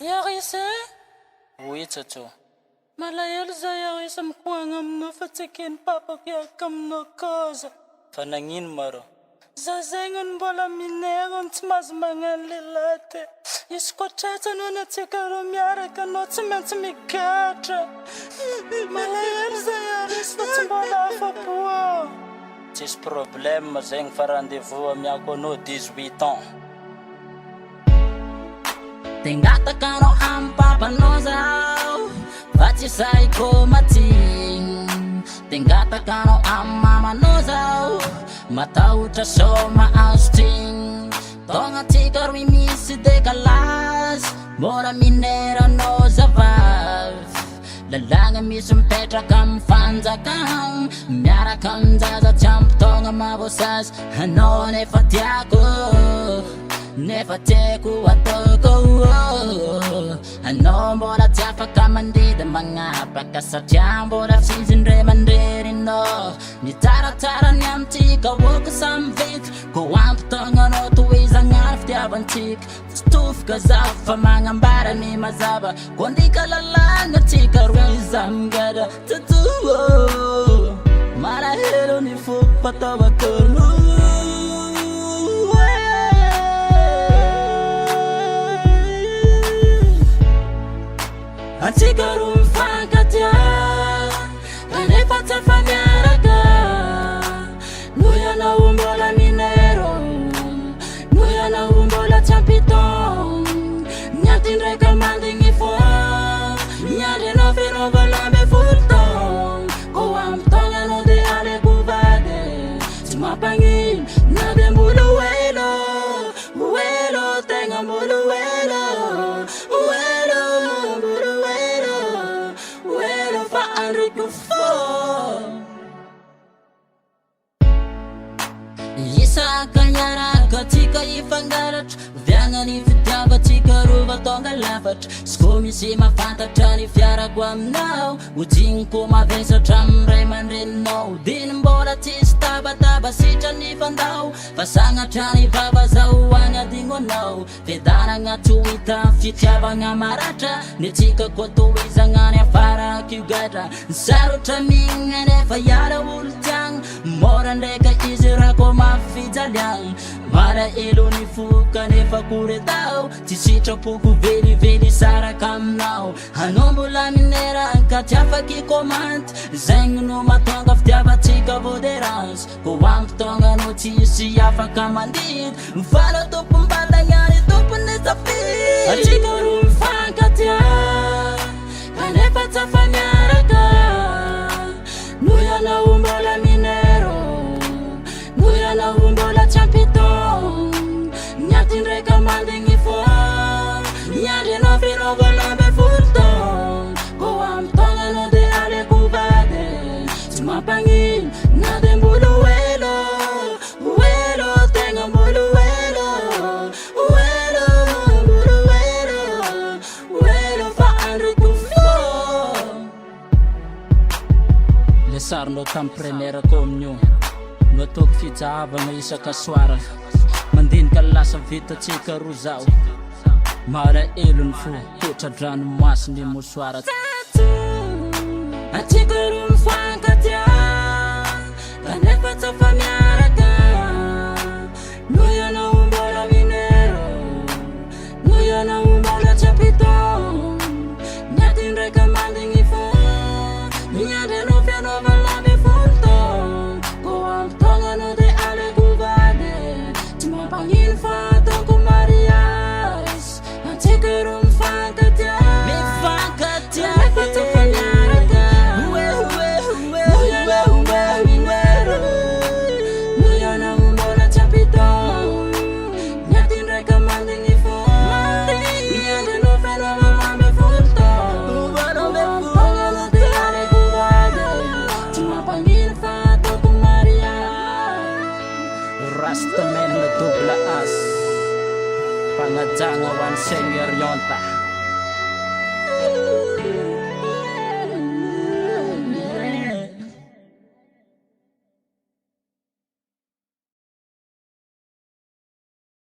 Yarisa? Oui, Tchou. Malahelo za Yarisa mikoagna aminao fa tsy eken'ny papako hiaraka aminao koza. Fa nagnino maro? Za zegny ny mbola minera tsy mahazo magnano lehilahy te. Izy koa tratranao na tsika roa miaraka anao tsy maintsy migatra. Malahelo za Yarisa fa tsy mbola afa-po aho. Tsisy problème zegny fa rendez-vous amiako anao 18 ans. Tingatakano ang papanozaw Ba't isa'y kumating Tingatakano ang mamanozaw Matautra so maasting Tonga tikar mimisi de kalas Mora minera no zavav Lalanga misum petra kam fanza kam Miara kam zaza champ tonga mabosas Hanone fatiako Never take what to go. I know more that Jaffa Kamandi, the Manga, Prakasa Jambo, that season Remandere no. Nitara Tara Nyamtika, walk some vit, go on to Tonga to ways and half the Avantik. Stoof Gazafa Mangambara Nimazaba, Gondika Langa, take a reason, gather to do. Mara Hero Nifu, Patavakuru. Antikarum fankatia Kanefata fanyaraga Nuya na umbola minero Nuya na umbola champiton Nyatin reka manding ifo Nyade no fino balambe fulton Kowam tonga no de ale kuvade Timapangin nade mbulu welo Welo tenga mbulu welo Welo Isa kanyara katika ifangaratra Viangani fitiava tika ruva tonga lafatra Skomisi mafantatra ni fiarako aminao Utigny ko mavesatra amray mandrenao Diny mbola tsisy tabataba sitra ny fandao Fa sagnatra ny vava zao agnadignoanao Vedanagna tohita fitiavagna maratra Ny tsika ko tohizagna ny afara kiugatra Sarotra migna nefa yara olo tiagna Mora ndraika izy rako mafijaliagna Mara elo ny foka nefa kuretao Tsy sitrapoko velively saraka aminao Anao mbola minera ka tsy afaky komante Zegny no mahatonga fitiavatsika voderance Ko ampy tonga no tsisy afaka mandidy Mifana tompom-balagnany tompony safidy Atsika roa mifankatia Kanefa tsy afa miaraka Nuya na mbola minero Nuya na mbola champiton Nyatin reka manding ifo Nyade no fino balambe fulton Kowam tonga no de ale kuvade Timapangin nade mbulu welo Welo tenga mbulu welo Welo mbulu welo Welo fa andre kufo Le sarno tam première communion No toko fijavagna isaka soara Mandinika lasa vitatsika roa zao Mara elony fo toetra-dranomasiny mosoara Atsika roa mifankatia Kanefa tsy afa miaraka Nuya na mbola minero Nuya na mbola champiton Nyatin reka manding ifo Nyade no fianova labe fulton Kowam tonga no de ale kuvade Timapangin fato ko marias Atsika roa mifankatia Kanefa tsy afa miaraka Nuya na mbola minero Nuya na mbola champiton Nyatin reka manding ifo Nyade no fianova labe fulton Kowam tonga no de ale kuvade Timapangin fato ko marias Rastaman na dubla as Pangajanga wan senior yonta